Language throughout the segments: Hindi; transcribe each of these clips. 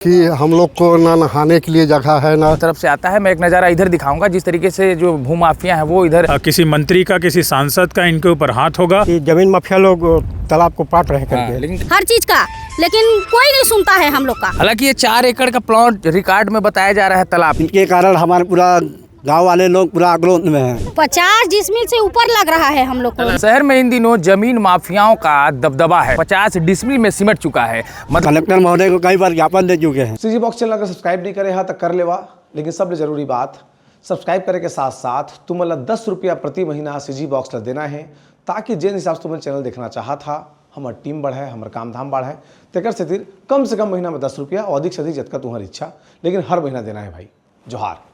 कि हम लोग को ना नहाने के लिए जगह है ना तरफ से आता है। मैं एक नज़ारा इधर दिखाऊंगा जिस तरीके से जो भूमाफिया हैं वो इधर किसी मंत्री का किसी सांसद का इनके ऊपर हाथ होगा कि जमीन माफिया लोग तालाब को पाट रहे करके। लेकिन हर चीज का, लेकिन कोई नहीं सुनता है हम लोग का। हालांकि ये 4 एकड़ का प्लॉट रिकॉर्ड में बताया जा रहा है तालाब। इनके कारण हमारे पूरा गांव वाले लोग पूरा आक्रोश में हैं। 50 डिसमिल से ऊपर लग रहा है हम लोग को। शहर में इन दिनों जमीन माफियाओं का दबदबा है। 50 डिसमिल में सिमट चुका है। कलेक्टर महोदय को कई बार ज्ञापन दे चुके हैं। सीजी बॉक्स चैनल अगर सब्सक्राइब नहीं करे तो कर लेवा, लेकिन सबसे जरूरी बात सब्सक्राइब करे के साथ साथ तुम्हें 10 रुपया प्रति महीना सीजी बॉक्स ला देना है, ताकि जिन हिसाब से तुम्हें चैनल देखना चाहा था हमार टीम बढ़े, हमारे काम धाम बढ़े। तेकर से कम से कम महीना में 10 रुपया और अधिक से अधिक जतका तुम्हारी इच्छा, लेकिन हर महीना देना है भाई। जोहार।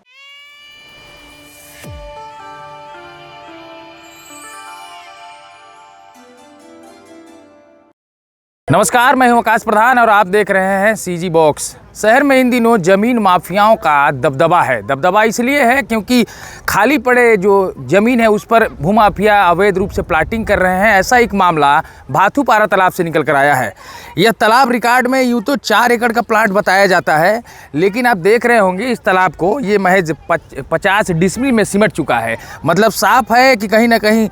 नमस्कार, मैं हूं आकाश प्रधान और आप देख रहे हैं सीजी बॉक्स। शहर में इन दिनों ज़मीन माफियाओं का दबदबा है। दबदबा इसलिए है क्योंकि खाली पड़े जो ज़मीन है उस पर भूमाफिया अवैध रूप से प्लाटिंग कर रहे हैं। ऐसा एक मामला भाथूपारा तालाब से निकल कर आया है। यह तालाब रिकॉर्ड में यूँ तो 4 एकड़ का प्लाट बताया जाता है, लेकिन आप देख रहे होंगे इस तालाब को, ये महज 50 डिसमिल में सिमट चुका है। मतलब साफ है कि कहीं ना कहीं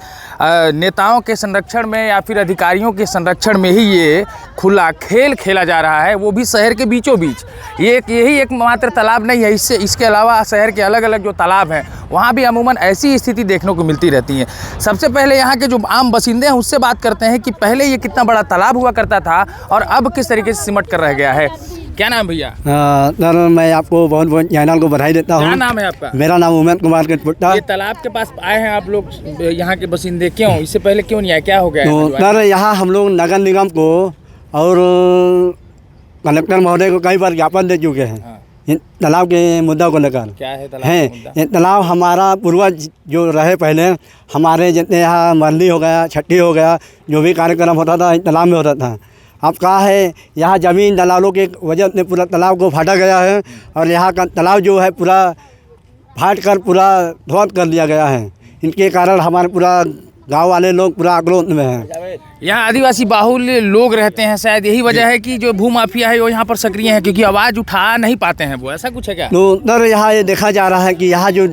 नेताओं के संरक्षण में या फिर अधिकारियों के संरक्षण में ही ये खुला खेल खेला जा रहा है, वो भी शहर के बीचों बीच। यही एक मात्र तालाब नहीं है, इसके अलावा शहर के अलग अलग जो तालाब हैं वहाँ भी अमूमन ऐसी स्थिति देखने को मिलती रहती है। सबसे पहले यहाँ के जो आम बासिंदे हैं उससे बात करते हैं कि पहले ये कितना बड़ा तालाब हुआ करता था और अब किस तरीके से सिमट कर रह गया है। क्या नाम भैया? मैं आपको बहुत बहुत चैनल को बधाई देता हूँ। क्या नाम है आपका? मेरा नाम उमेश कुमार कटपुट्टा। ये तालाब के पास आए हैं आप लोग यहाँ के बासिंदे, क्यों? इससे पहले क्यों नहीं आए, क्या हो गया? सर यहाँ हम लोग नगर निगम को और कलेक्टर महोदय को कई बार ज्ञापन दे चुके हैं। इन तालाब के मुद्दा को लेकर। क्या है तालाब का मुद्दा? ये तालाब हमारा पूर्वज जो रहे पहले, हमारे जितने यहाँ मरली हो गया, छठी हो गया, जो भी कार्यक्रम होता था इस तालाब में होता था। अब कहा है यहाँ ज़मीन दलालों के वजह से पूरा तालाब को फाटा गया है और यहाँ का तालाब जो है पूरा फाट कर पूरा ध्वस्त कर दिया गया है। इनके कारण हमारे पूरा गांव वाले लोग पूरा आक्रोश में हैं। यहाँ आदिवासी बाहुल्य लोग रहते हैं, शायद यही वजह है कि जो भूमाफिया है वो यहाँ पर सक्रिय है, क्योंकि आवाज़ उठा नहीं पाते हैं वो। ऐसा कुछ है क्या? तो सर यहाँ ये देखा जा रहा है कि यहाँ जो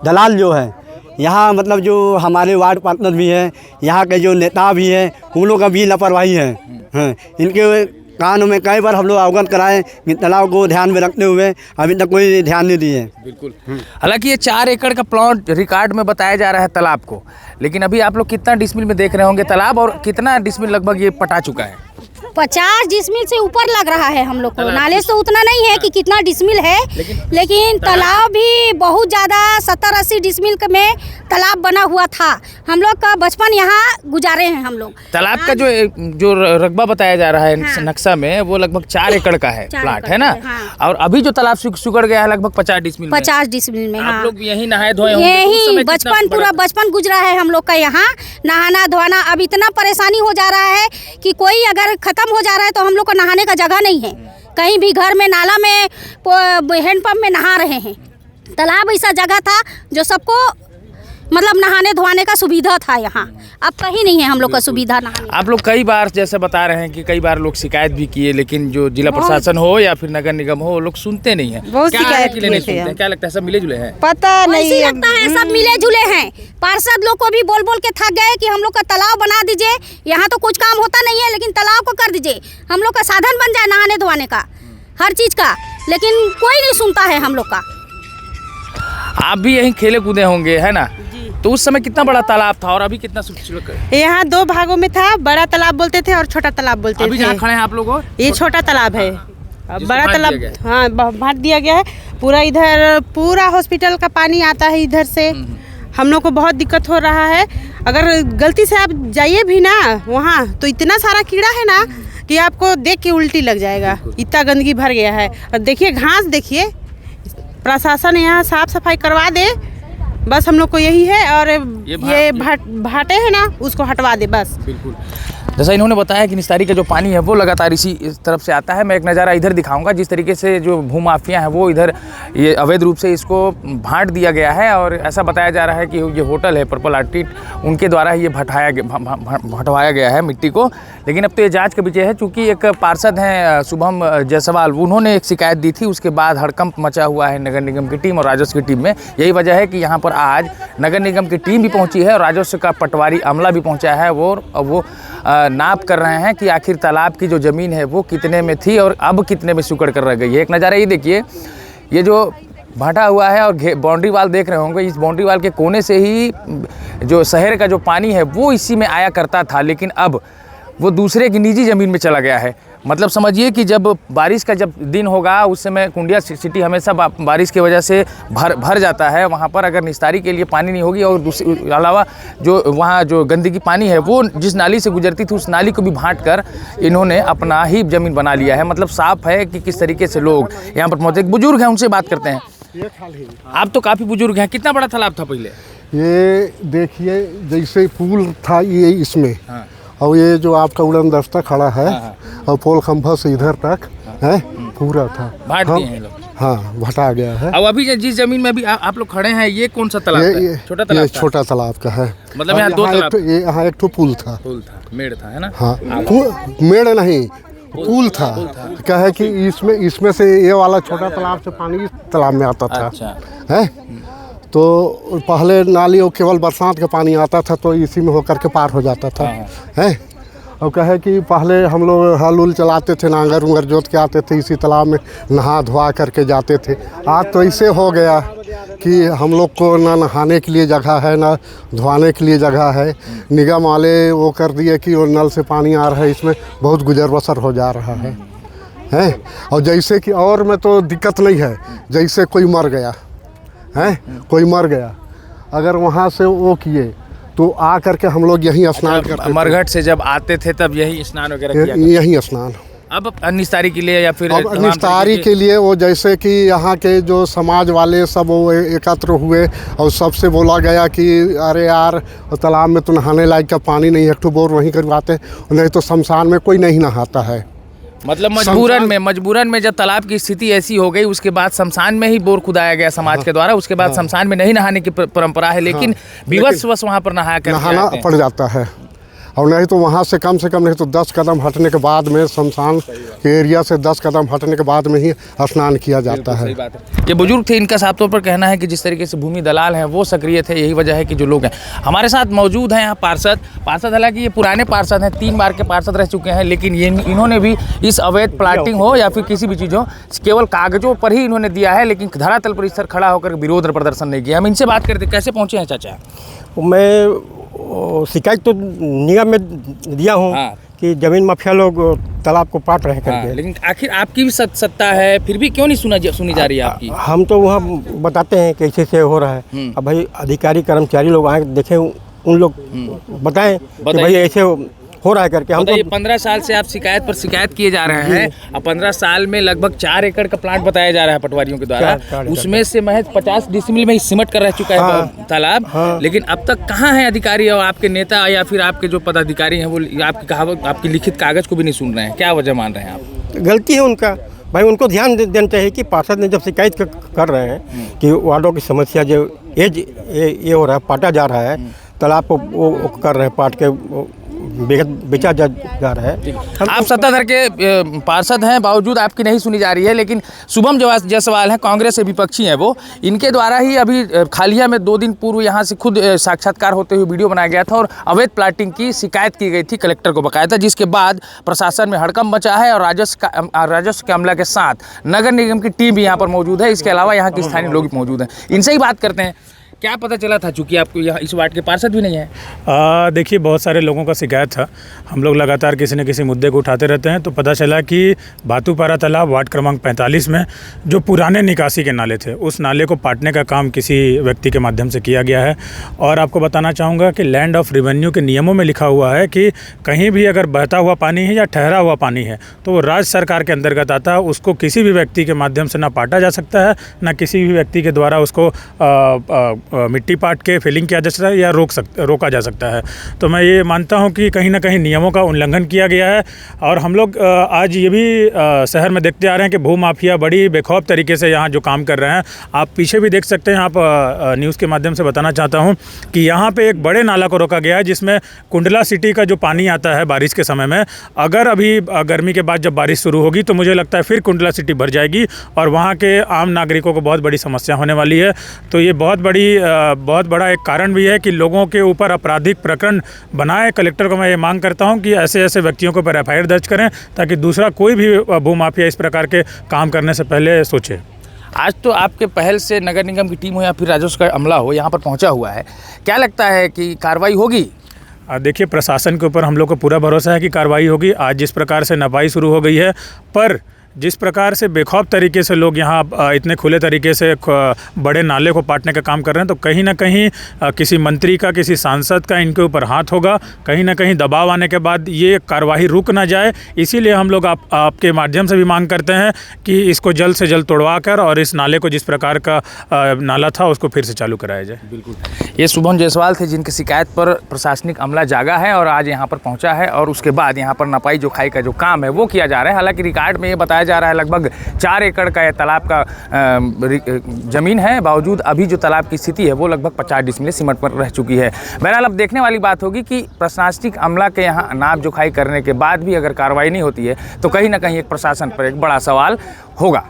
दलाल जो है, यहाँ मतलब जो हमारे वार्ड पार्टनर भी हैं, यहाँ के जो नेता भी हैं, उन लोगों का भी लापरवाही है। इनके कानों में कई बार हम लोग अवगत कराएं कि तालाब को ध्यान में रखते हुए अभी तक कोई ध्यान नहीं दिए। बिल्कुल। हालांकि ये 4 एकड़ का प्लॉट रिकॉर्ड में बताया जा रहा है तालाब को, लेकिन अभी आप लोग कितना डिसमिल में देख रहे होंगे तालाब, और कितना डिसमिल लगभग ये पटा चुका है? 50 डिसमिल से ऊपर लग रहा है हम लोग को। नॉलेज तो उतना नहीं है कि कितना डिसमिल है, लेकिन तालाब भी बहुत ज़्यादा 70-80 डिसमिल में तालाब बना हुआ था। हम लोग का बचपन यहाँ गुजारे हैं हम लोग। तालाब का जो रकबा बताया जा रहा है नक्शा में, वो लगभग 4 एकड़ का है प्लाट, है ना? और अभी जो तालाब सुगड़ गया है लगभग 50 डिसमिल में। 50 डिसमिल में। आप लोग यही नहाए धोए होंगे? यही बचपन, पूरा बचपन गुजरा है हम लोग का यहाँ नहाना धोना। अब इतना परेशानी हो जा रहा है कि कोई अगर खत्म हो जा रहा है तो हम लोग को नहाने का जगह नहीं है। कहीं भी घर में नाला में हैंडपंप में नहा रहे हैं। तालाब ऐसा जगह था जो सबको मतलब नहाने धोने का सुविधा था यहाँ। अब कहीं नहीं है हम लोग का सुविधा नहाने। आप लोग कई बार जैसे बता रहे हैं कि कई बार लोग शिकायत भी किए, लेकिन जो जिला प्रशासन हो या फिर नगर निगम हो वो लोग सुनते नहीं है। बहुत शिकायत नहीं सुनते हैं? क्या लगता है सब मिले जुले हैं? पता नहीं लगता है सब मिले जुले हैं। पार्षद लोग को भी बोल बोल के थक गए कि हम लोग का तालाब बना दीजिए, यहाँ तो कुछ काम होता नहीं है, लेकिन तालाब को कर दीजिए, हम लोग का साधन बन जाए नहाने धोने का, हर चीज का, लेकिन कोई नहीं सुनता है हम लोग का। आप भी यहीं खेले कूदे होंगे, है ना? तो उस समय कितना बड़ा तालाब था और अभी कितना सुरक्षित है? यहाँ 2 भागों में था। बड़ा तालाब बोलते थे और छोटा तालाब बोलते अभी थे। जहाँ खड़े हैं आप लोग, ये छोटा तालाब है। बड़ा तालाब हाँ भाट दिया गया है। पूरा इधर पूरा हॉस्पिटल का पानी आता है इधर से। हम लोग को बहुत दिक्कत हो रहा है। अगर गलती से आप जाइए भी ना वहाँ तो इतना सारा कीड़ा है ना कि आपको देख के उल्टी लग जाएगा, इतना गंदगी भर गया है। और देखिए घास, देखिए प्रशासन यहाँ साफ सफाई करवा दे, बस हम लोग को यही है। और ये भाटे हैं ना, उसको हटवा दे बस। बिल्कुल। जैसा इन्होंने बताया कि निस्तारी का जो पानी है वो लगातार इसी इस तरफ से आता है। मैं एक नज़ारा इधर दिखाऊंगा, जिस तरीके से जो भूमाफिया हैं वो इधर ये अवैध रूप से इसको भांट दिया गया है और ऐसा बताया जा रहा है कि ये होटल है पर्पल आर्टिट, उनके द्वारा ये भटवाया गया है मिट्टी को। लेकिन अब तो ये जांच का विषय है, चूँकि एक पार्षद हैं शुभम जायसवाल, उन्होंने एक शिकायत दी थी, उसके बाद हड़कंप मचा हुआ है नगर निगम की टीम और राजस्व की टीम में। यही वजह है कि यहाँ पर आज नगर निगम की टीम भी पहुँची है और राजस्व का पटवारी अमला भी पहुँचा है। वो नाप कर रहे हैं कि आखिर तालाब की जो ज़मीन है वो कितने में थी और अब कितने में सिकुड़ कर रह गई है। एक नज़ारा ये देखिए, ये जो भाटा हुआ है और बाउंड्री वाल देख रहे होंगे, इस बाउंड्री वाल के कोने से ही जो शहर का जो पानी है वो इसी में आया करता था, लेकिन अब वो दूसरे की निजी ज़मीन में चला गया है। मतलब समझिए कि जब बारिश का जब दिन होगा उस समय कुंडिया सिटी हमेशा बारिश की वजह से भर जाता है। वहाँ पर अगर निस्तारी के लिए पानी नहीं होगी और दूसरे अलावा जो वहाँ जो गंदगी पानी है वो जिस नाली से गुजरती थी उस नाली को भी भांट कर इन्होंने अपना ही ज़मीन बना लिया है। मतलब साफ है कि किस तरीके से लोग यहाँ पर मौजूद। बुजुर्ग हैं, उनसे बात करते हैं। आप तो काफ़ी बुजुर्ग हैं, कितना बड़ा तालाब था पहले? ये देखिए जैसे पुल था ये इसमें, हाँ। और ये जो आपका उड़न दस्ता खड़ा है, हाँ। और पोल खंभा से इधर तक, हाँ। है पूरा था, भाट दिए हैं लोग। हाँ, भटा गया है। अब अभी जिस जमीन में अभी आप लोग खड़े हैं ये कौन सा तालाब है? छोटा तालाब? छोटा तालाब का है। मतलब यहाँ दो तालाब? ये यहाँ एक तो पुल था, मेड़ था, है ना? हाँ, मेड़ नहीं, पुल था। क्या है कि इसमें से ये वाला छोटा तालाब से पानी इस तालाब में आता था, है। तो पहले नाली और केवल बरसात का पानी आता था तो इसी में होकर के पार हो जाता था, है। और क्या है कि पहले हम लोग हल उल चलाते थे, नांगर उंगर जोत के आते थे, इसी तालाब में नहा धोआ करके जाते थे। आज तो ऐसे हो गया कि हम लोग को ना नहाने के लिए जगह है ना धोने के लिए जगह है। निगम वाले वो कर दिए कि वो नल से पानी आ रहा है, इसमें बहुत गुजर बसर हो जा रहा है। और जैसे कि और में तो दिक्कत नहीं है, जैसे कोई मर गया है, कोई मर गया, अगर वहाँ से वो किए तो आ करके हम लोग यहीं स्नान करते थे। मरघट से जब आते थे तब यही स्नान वगैरह किया? यहीं स्नान। अब निस्तारी के लिए या फिर निस्तारी के लिए वो जैसे कि यहाँ के जो समाज वाले सब वो एकत्र हुए और सबसे बोला गया कि अरे यार तालाब में तो नहाने लायक का पानी नहीं है, एक ठो बोर वहीं करवाते, नहीं तो शमशान में कोई नहीं नहाता है। मतलब मजबूरन में जब तालाब की स्थिति ऐसी हो गई उसके बाद शमशान में ही बोर खुदाया गया समाज के द्वारा। उसके बाद शमशान में नहीं नहाने की परंपरा है, लेकिन विवश वहाँ पर नहाना पड़ जाता है। और नहीं तो वहाँ से कम नहीं तो 10 कदम हटने के बाद में शमशान के एरिया से 10 कदम हटने के बाद में ही स्नान किया जाता है। ये बुजुर्ग थे, इनका साफ तौर पर कहना है कि जिस तरीके से भूमि दलाल हैं वो सक्रिय थे, यही वजह है कि जो लोग हैं। हमारे साथ मौजूद हैं यहाँ पार्षद। हालांकि ये पुराने पार्षद हैं, 3 बार के पार्षद रह चुके हैं, लेकिन ये इन्होंने भी इस अवैध प्लाटिंग हो या फिर किसी भी चीज़ हो केवल कागजों पर ही इन्होंने दिया है, लेकिन धरातल पर इस तरह खड़ा होकर विरोध प्रदर्शन नहीं किया। हम इनसे बात करते कैसे पहुँचे हैं चाचा? मैं शिकायत तो निगम में दिया हूँ, हाँ। कि ज़मीन माफिया लोग तालाब को पाट रहे करके, हाँ। लेकिन आखिर आपकी भी सत्ता है, फिर भी क्यों नहीं सुनी जा रही है आपकी? हम तो वहाँ बताते हैं कि ऐसे हो रहा है। अब भाई अधिकारी कर्मचारी लोग आए देखें, उन लोग बताएं कि भाई ऐसे हो रहा है करके। हम तो 15 साल से आप शिकायत पर शिकायत किए जा रहे हैं। अब 15 साल में लगभग 4 एकड़ का प्लांट बताया जा रहा है पटवारियों के द्वारा, उसमें से महज 50 डिसमिल में ही सिमट कर रह चुका है, हाँ, तालाब, हाँ। लेकिन अब तक कहाँ है अधिकारी और आपके नेता या फिर आपके जो पदाधिकारी हैं वो आपकी लिखित कागज को भी नहीं सुन रहे हैं? क्या वजह मान रहे हैं आप? गलती है उनका, भाई उनको ध्यान देना चाहिए कि पार्षद ने जब शिकायत कर रहे हैं कि वार्डों की समस्या जो ये हो रहा है, पाटा जा रहा है तालाब को, वो कर रहे हैं पाट के बेचा जा रहा है। आप सत्ताधार के पार्षद हैं, बावजूद आपकी नहीं सुनी जा रही है। लेकिन शुभम जायसवाल हैं, कांग्रेस से विपक्षी हैं, वो इनके द्वारा ही अभी खालिया में 2 दिन पूर्व यहाँ से खुद साक्षात्कार होते हुए वीडियो बनाया गया था और अवैध प्लाटिंग की शिकायत की गई थी कलेक्टर को बकायदा, जिसके बाद प्रशासन में हड़कंप मचा है और राजस्व के अमला के साथ नगर निगम की टीम भी यहाँ पर मौजूद है। इसके अलावा यहाँ के स्थानीय लोग भी मौजूद हैं। इनसे ही बात करते हैं, क्या पता चला था, चूँकि आपको यहाँ इस वार्ड के पार्षद भी नहीं है? देखिए बहुत सारे लोगों का शिकायत था, हम लोग लगातार किसी न किसी मुद्दे को उठाते रहते हैं। तो पता चला कि बातूपारा तालाब वार्ड क्रमांक 45 में जो पुराने निकासी के नाले थे उस नाले को पाटने का काम किसी व्यक्ति के माध्यम से किया गया है। और आपको बताना चाहूँगा कि लैंड ऑफ रेवेन्यू के नियमों में लिखा हुआ है कि कहीं भी अगर बहता हुआ पानी है या ठहरा हुआ पानी है तो वो राज्य सरकार के अंतर्गत आता है, उसको किसी भी व्यक्ति के माध्यम से ना पाटा जा सकता है, ना किसी भी व्यक्ति के द्वारा उसको मिट्टी पाट के फिलिंग किया जा सकता है या रोका जा सकता है। तो मैं ये मानता हूँ कि कहीं ना कहीं नियमों का उल्लंघन किया गया है। और हम लोग आज ये भी शहर में देखते आ रहे हैं कि भूमाफिया बड़ी बेखौफ तरीके से यहाँ जो काम कर रहे हैं। आप पीछे भी देख सकते हैं, आप न्यूज़ के माध्यम से बताना चाहता हूँ कि यहाँ पे एक बड़े नाला को रोका गया है जिसमें कुंडला सिटी का जो पानी आता है बारिश के समय में, अगर अभी गर्मी के बाद जब बारिश शुरू होगी तो मुझे लगता है फिर कुंडला सिटी भर जाएगी और वहाँ के आम नागरिकों को बहुत बड़ी समस्या होने वाली है। तो ये बहुत बड़ा एक कारण भी है कि लोगों के ऊपर आपराधिक प्रकरण बनाए। कलेक्टर को मैं ये मांग करता हूँ कि ऐसे व्यक्तियों के ऊपर FIR दर्ज करें ताकि दूसरा कोई भी भूमाफिया इस प्रकार के काम करने से पहले सोचे। आज तो आपके पहल से नगर निगम की टीम हो या फिर राजस्व का अमला हो यहाँ पर पहुँचा हुआ है, क्या लगता है कि कार्रवाई होगी? देखिए, प्रशासन के ऊपर हम लोग को पूरा भरोसा है कि कार्रवाई होगी। आज जिस प्रकार से नपाई शुरू हो गई है, पर जिस प्रकार से बेखौफ तरीके से लोग यहाँ इतने खुले तरीके से बड़े नाले को पाटने का काम कर रहे हैं, तो कहीं ना कहीं किसी मंत्री का, किसी सांसद का इनके ऊपर हाथ होगा। कहीं ना कहीं दबाव आने के बाद ये कार्यवाही रुक ना जाए, इसीलिए हम लोग आपके माध्यम से भी मांग करते हैं कि इसको जल्द से जल्द तोड़वा कर और इस नाले को, जिस प्रकार का नाला था, उसको फिर से चालू कराया जाए। बिल्कुल, ये शुभम जायसवाल थे जिनकी शिकायत पर प्रशासनिक अमला जागा है और आज यहाँ पर पहुँचा है और उसके बाद यहाँ पर नपाई जोखाई का जो काम है वो किया जा रहा है। हालांकि रिकॉर्ड में ये बताया जा रहा है लगभग 4 एकड़ का यह तालाब का जमीन है, बावजूद अभी जो तालाब की स्थिति है वो लगभग 50 डिसमिल सीमेंट पर रह चुकी है। बहरहाल अब देखने वाली बात होगी कि प्रशासनिक अमला के यहाँ नाप जोखाई करने के बाद भी अगर कार्रवाई नहीं होती है तो कहीं ना कहीं एक प्रशासन पर एक बड़ा सवाल होगा।